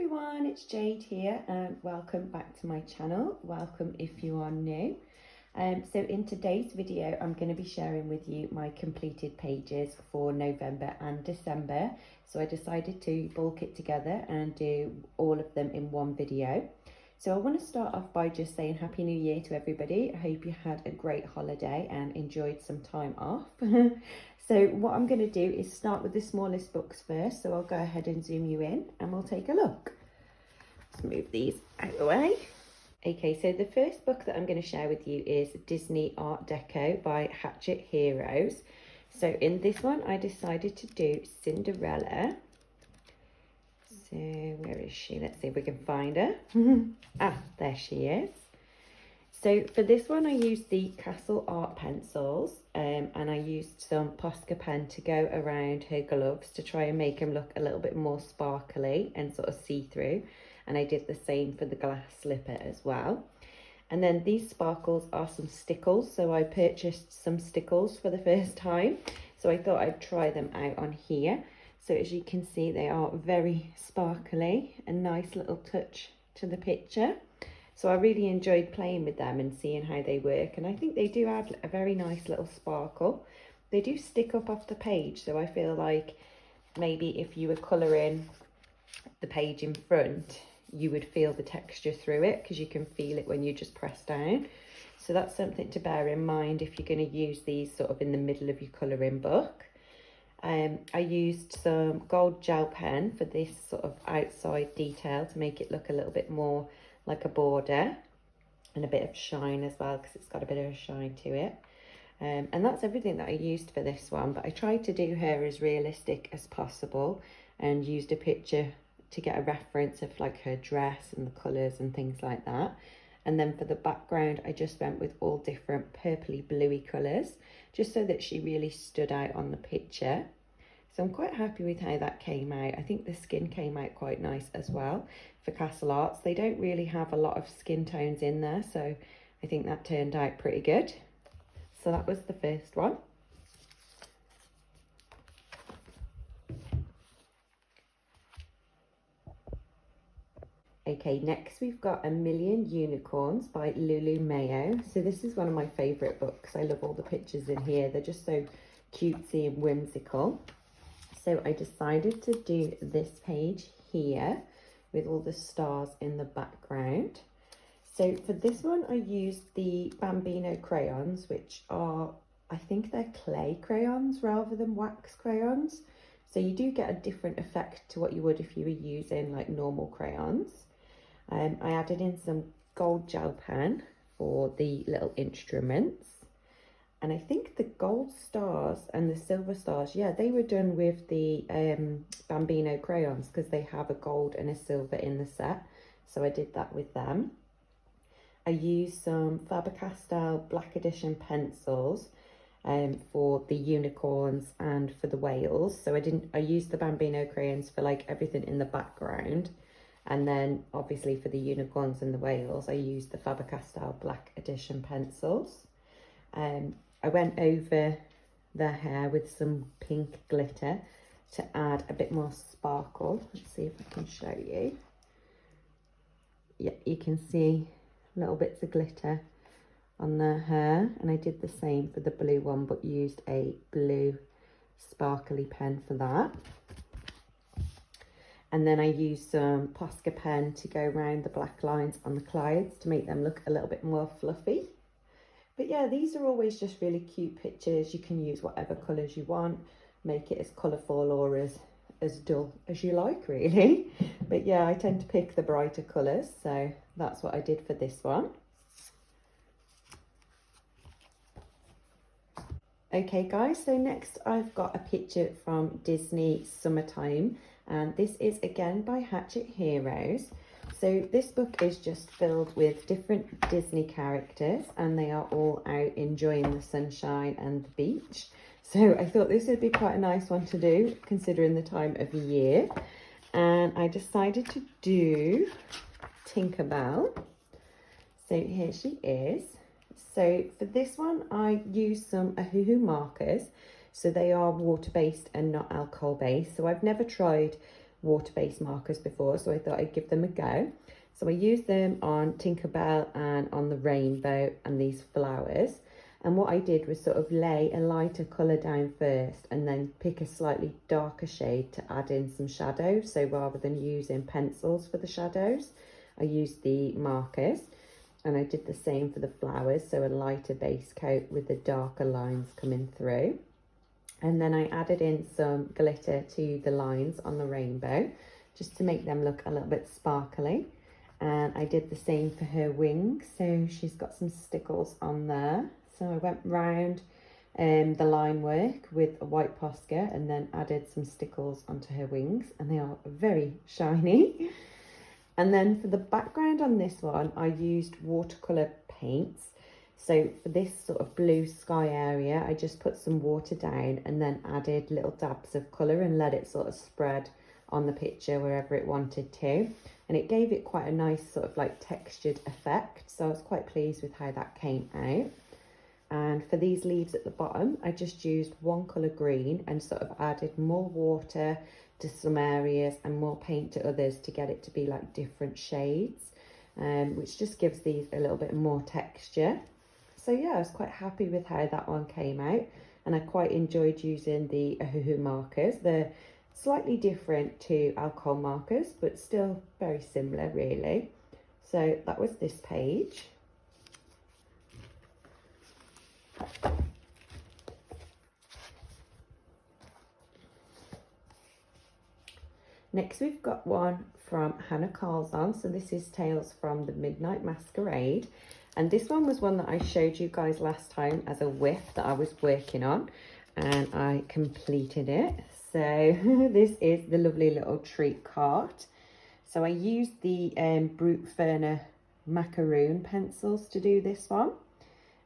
everyone, it's Jade here and welcome back to my channel. Welcome if you are new. So in today's video I'm going to be sharing with you my completed pages for November and December. So I decided to bulk it together and do all of them in one video. So I want to start off by just saying Happy New Year to everybody. I hope you had a great holiday and enjoyed some time off. So what I'm going to do is start with the smallest books first. So I'll go ahead and zoom you in and we'll take a look. Let's move these out of the way. Okay, so the first book that I'm going to share with you is Disney Art Deco by Hachette Heroes. So in this one, I decided to do Cinderella. So where is she? Let's see if we can find her. There she is. So for this one, I used the Castle Art pencils and I used some Posca pen to go around her gloves to try and make them look a little bit more sparkly and sort of see-through. And I did the same for the glass slipper as well. And then these sparkles are some stickles. So I purchased some stickles for the first time. So I thought I'd try them out on here. So as you can see, they are very sparkly, a nice little touch to the picture. So I really enjoyed playing with them and seeing how they work. And I think they do add a very nice little sparkle. They do stick up off the page. So I feel like maybe if you were colouring the page in front, you would feel the texture through it because you can feel it when you just press down. So that's something to bear in mind if you're going to use these sort of in the middle of your colouring book. I used some gold gel pen for this sort of outside detail to make it look a little bit more like a border and a bit of shine as well because it's got a bit of a shine to it. And that's everything that I used for this one, but I tried to do her as realistic as possible and used a picture to get a reference of like her dress and the colours and things like that. And then for the background, I just went with all different purpley bluey colours, just so that she really stood out on the picture. So I'm quite happy with how that came out. I think the skin came out quite nice as well for Castle Arts. They don't really have a lot of skin tones in there, so I think that turned out pretty good. So that was the first one. Okay, next we've got A Million Unicorns by Lulu Mayo. So this is one of my favourite books. I love all the pictures in here. They're just so cutesy and whimsical. So I decided to do this page here with all the stars in the background. So for this one, I used the Bambino crayons, which are, I think they're clay crayons rather than wax crayons. So you do get a different effect to what you would if you were using like normal crayons. I added in some gold gel pen for the little instruments. And I think the gold stars and the silver stars, yeah, they were done with the Bambino crayons because they have a gold and a silver in the set. So I did that with them. I used some Faber-Castell Black Edition pencils for the unicorns and for the whales. So I used the Bambino crayons for like everything in the background. And then obviously for the unicorns and the whales, I used the Faber-Castell Black Edition pencils. I went over the hair with some pink glitter to add a bit more sparkle. Let's see if I can show you. Yeah, you can see little bits of glitter on the hair. And I did the same for the blue one, but used a blue sparkly pen for that. And then I used some Posca pen to go around the black lines on the clouds to make them look a little bit more fluffy. But yeah, these are always just really cute pictures. You can use whatever colours you want, make it as colourful or as dull as you like, really. But yeah, I tend to pick the brighter colours, so that's what I did for this one. Okay guys, so next I've got a picture from Disney Summertime, and this is again by Hachette Heroes. So this book is just filled with different Disney characters and they are all out enjoying the sunshine and the beach. So I thought this would be quite a nice one to do considering the time of year. And I decided to do Tinkerbell. So here she is. So for this one, I used some Ohuhu markers. So they are water-based and not alcohol-based. So I've never tried water-based markers before, so I thought I'd give them a go. So I used them on Tinkerbell and on the rainbow and these flowers. And what I did was sort of lay a lighter colour down first and then pick a slightly darker shade to add in some shadows. So rather than using pencils for the shadows, I used the markers. And I did the same for the flowers, so a lighter base coat with the darker lines coming through. And then I added in some glitter to the lines on the rainbow, just to make them look a little bit sparkly. And I did the same for her wings, so she's got some stickles on there. So I went round the line work with a white Posca and then added some stickles onto her wings, and they are very shiny. And then for the background on this one, I used watercolour paints. So for this sort of blue sky area, I just put some water down and then added little dabs of colour and let it sort of spread on the picture wherever it wanted to. And it gave it quite a nice sort of like textured effect. So I was quite pleased with how that came out. And for these leaves at the bottom, I just used one colour green and sort of added more water to some areas and more paint to others to get it to be like different shades, which just gives these a little bit more texture. So yeah, I was quite happy with how that one came out, and I quite enjoyed using the Ohuhu markers. They're slightly different to alcohol markers, but still very similar really. So that was this page. Next we've got one from Hannah Carlson. So this is Tales from the Midnight Masquerade. And this one was one that I showed you guys last time as a whip that I was working on. And I completed it. So this is the lovely little treat cart. So I used the Brute Ferner macaroon pencils to do this one.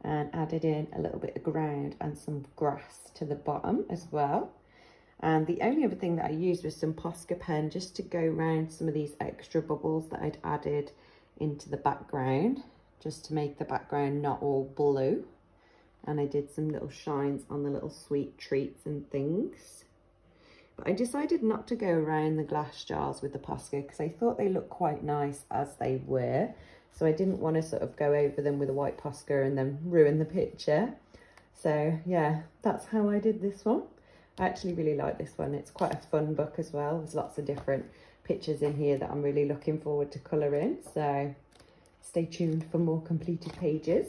And added in a little bit of ground and some grass to the bottom as well. And the only other thing that I used was some Posca pen just to go around some of these extra bubbles that I'd added into the background, just to make the background not all blue. And I did some little shines on the little sweet treats and things. But I decided not to go around the glass jars with the Posca because I thought they looked quite nice as they were. So I didn't want to sort of go over them with a white Posca and then ruin the picture. So yeah, that's how I did this one. I actually really like this one. It's quite a fun book as well. There's lots of different pictures in here that I'm really looking forward to colour in. So stay tuned for more completed pages.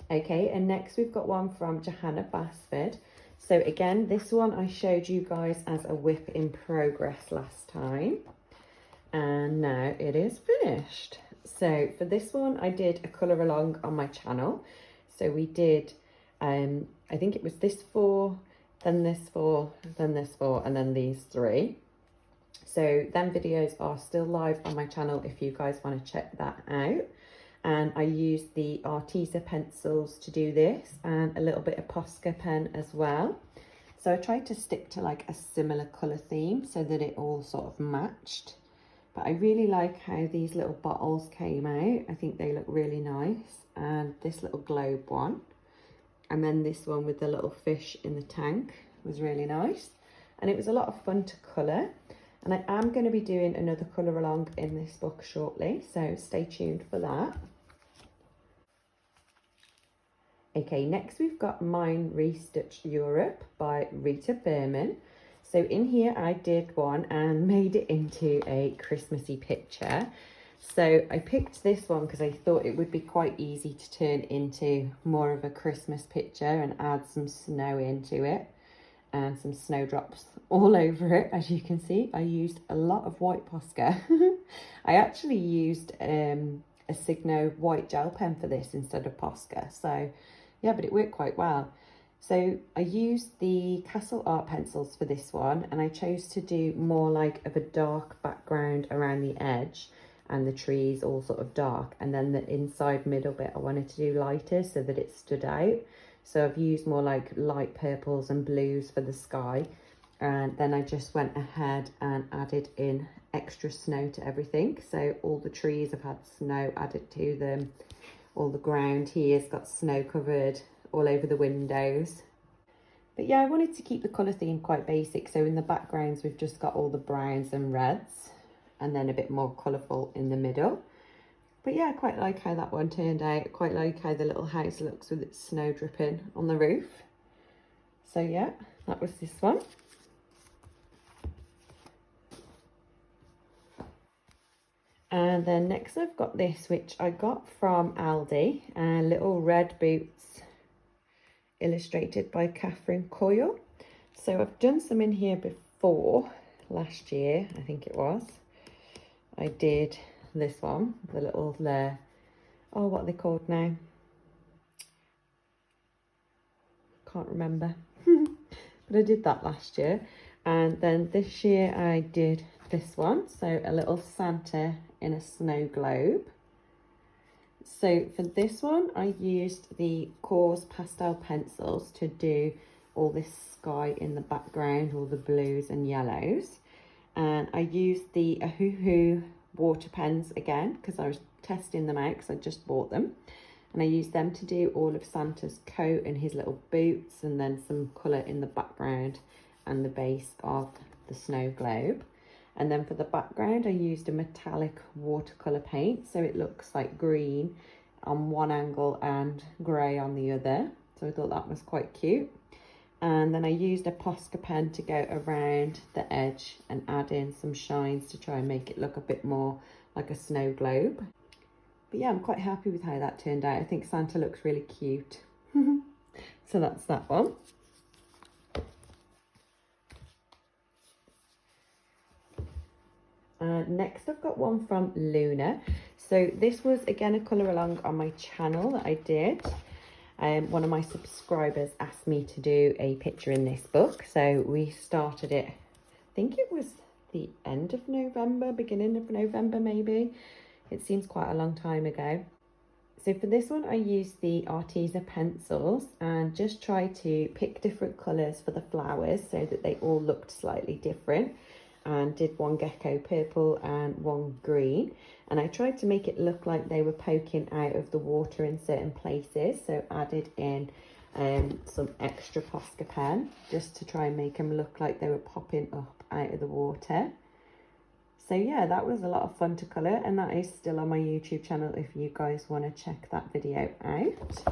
Okay, and next we've got one from Johanna Basford. So again, this one I showed you guys as a whip in progress last time. And now it is finished. So for this one, I did a colour along on my channel. So we did, I think it was this 4, then this 4, then this 4, and then these 3. So them videos are still live on my channel if you guys want to check that out. And I used the Arteza pencils to do this and a little bit of Posca pen as well. So I tried to stick to like a similar colour theme so that it all sort of matched. But I really like how these little bottles came out. I think they look really nice. And this little globe one. And then this one with the little fish in the tank was really nice. And it was a lot of fun to colour. And I am going to be doing another colour along in this book shortly. So stay tuned for that. Okay, next we've got Mine Restitched Europe by Rita Berman. So in here I did one and made it into a Christmassy picture. So I picked this one because I thought it would be quite easy to turn into more of a Christmas picture and add some snow into it and some snowdrops all over it. As you can see, I used a lot of white Posca. I actually used a Signo white gel pen for this instead of Posca. So yeah, but it worked quite well. So I used the Castle Art pencils for this one, and I chose to do more like of a dark background around the edge and the trees all sort of dark, and then the inside middle bit I wanted to do lighter so that it stood out. So I've used more like light purples and blues for the sky, and then I just went ahead and added in extra snow to everything. So all the trees have had snow added to them, all the ground here's got snow covered all over the windows. But yeah, I wanted to keep the colour theme quite basic. So in the backgrounds, we've just got all the browns and reds and then a bit more colourful in the middle. But yeah, I quite like how that one turned out. Quite like how the little house looks with its snow dripping on the roof. So yeah, that was this one. And then next I've got this, which I got from Aldi, Little Red Boots, illustrated by Catherine Coyle. So I've done some in here before, last year, I think it was. I did this one, the little, oh, what are they called now? Can't remember. But I did that last year. And then this year I did this one. So a little Santa in a snow globe. So for this one, I used the Coarse pastel pencils to do all this sky in the background, all the blues and yellows. And I used the Ohuhu water pens again, because I was testing them out because I just bought them. And I used them to do all of Santa's coat and his little boots, and then some colour in the background and the base of the snow globe. And then for the background, I used a metallic watercolour paint, so it looks like green on one angle and grey on the other. So I thought that was quite cute. And then I used a Posca pen to go around the edge and add in some shines to try and make it look a bit more like a snow globe. But yeah, I'm quite happy with how that turned out. I think Santa looks really cute. So that's that one. Next I've got one from Luna. So this was again a colour along on my channel that I did. One of my subscribers asked me to do a picture in this book. So we started it, I think it was the end of November, beginning of November maybe. It seems quite a long time ago. So for this one, I used the Arteza pencils and just tried to pick different colours for the flowers so that they all looked slightly different, and did one gecko purple and one green. And I tried to make it look like they were poking out of the water in certain places. So added in some extra Posca pen just to try and make them look like they were popping up out of the water. So yeah, that was a lot of fun to colour, and that is still on my YouTube channel if you guys want to check that video out.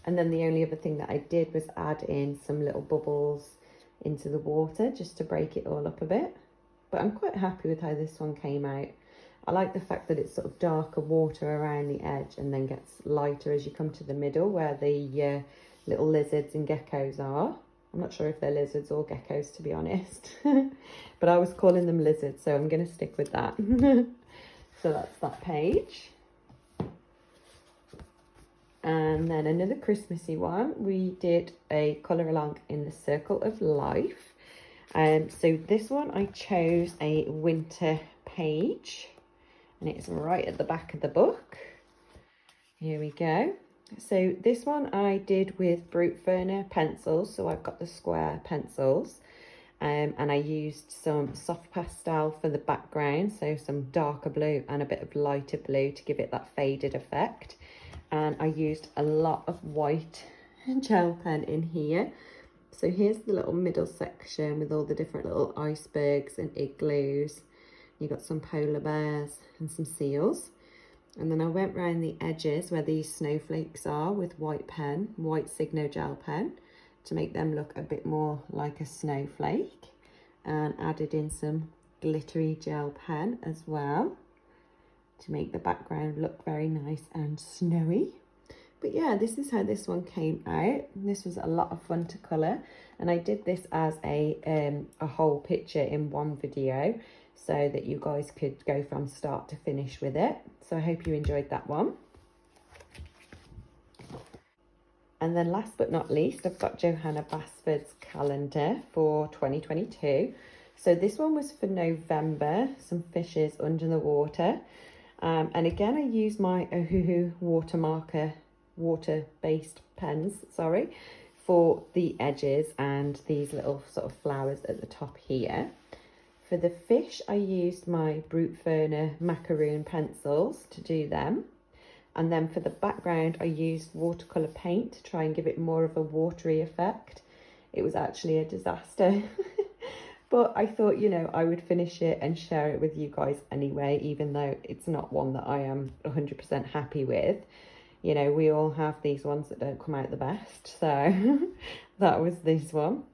And then the only other thing that I did was add in some little bubbles into the water just to break it all up a bit. But I'm quite happy with how this one came out. I like the fact that it's sort of darker water around the edge and then gets lighter as you come to the middle where the little lizards and geckos are. I'm not sure if they're lizards or geckos, to be honest. But I was calling them lizards, so I'm going to stick with that. So that's that page. And then another Christmassy one. We did a colour along in the Circle of Life. So this one I chose a winter page. And it's right at the back of the book. Here we go. So this one I did with Brute Ferner pencils, so I've got the square pencils, and I used some soft pastel for the background, so some darker blue and a bit of lighter blue to give it that faded effect. And I used a lot of white gel pen in here. So here's the little middle section with all the different little icebergs and igloos. You've got some polar bears and some seals. And then I went round the edges where these snowflakes are with white pen, white Signo gel pen, to make them look a bit more like a snowflake. And added in some glittery gel pen as well to make the background look very nice and snowy. But yeah, this is how this one came out. This was a lot of fun to colour. And I did this as a whole picture in one video, so that you guys could go from start to finish with it. So I hope you enjoyed that one. And then last but not least, I've got Johanna Basford's calendar for 2022. So this one was for November, some fishes under the water. And again, I used my Ohuhu water-based pens, for the edges and these little sort of flowers at the top here. For the fish, I used my Brute Ferner macaroon pencils to do them. And then for the background, I used watercolour paint to try and give it more of a watery effect. It was actually a disaster. But I thought, you know, I would finish it and share it with you guys anyway, even though it's not one that I am 100% happy with. You know, we all have these ones that don't come out the best. So that was this one.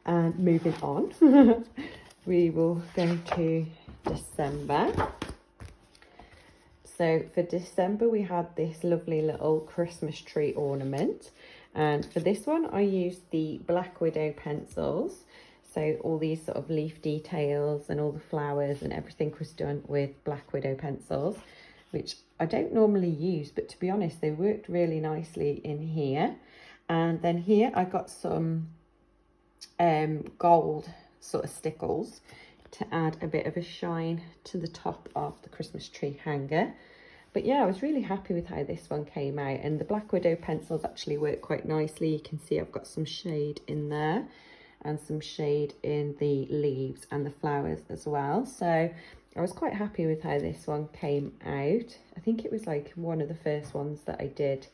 And moving on, we will go to December. So for December, we had this lovely little Christmas tree ornament. And for this one, I used the Black Widow pencils. So all these sort of leaf details and all the flowers and everything was done with Black Widow pencils, which I don't normally use, but to be honest, they worked really nicely in here. And then here I got some gold sort of stickles to add a bit of a shine to the top of the Christmas tree hanger. But yeah, I was really happy with how this one came out, and the Black Widow pencils actually work quite nicely. You can see I've got some shade in there and some shade in the leaves and the flowers as well. So I was quite happy with how this one came out. I think it was like one of the first ones that I did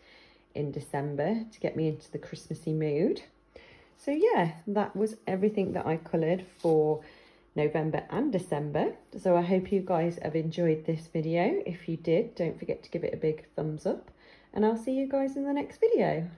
in December to get me into the Christmassy mood. So yeah, that was everything that I coloured for November and December. So I hope you guys have enjoyed this video. If you did, don't forget to give it a big thumbs up, and I'll see you guys in the next video.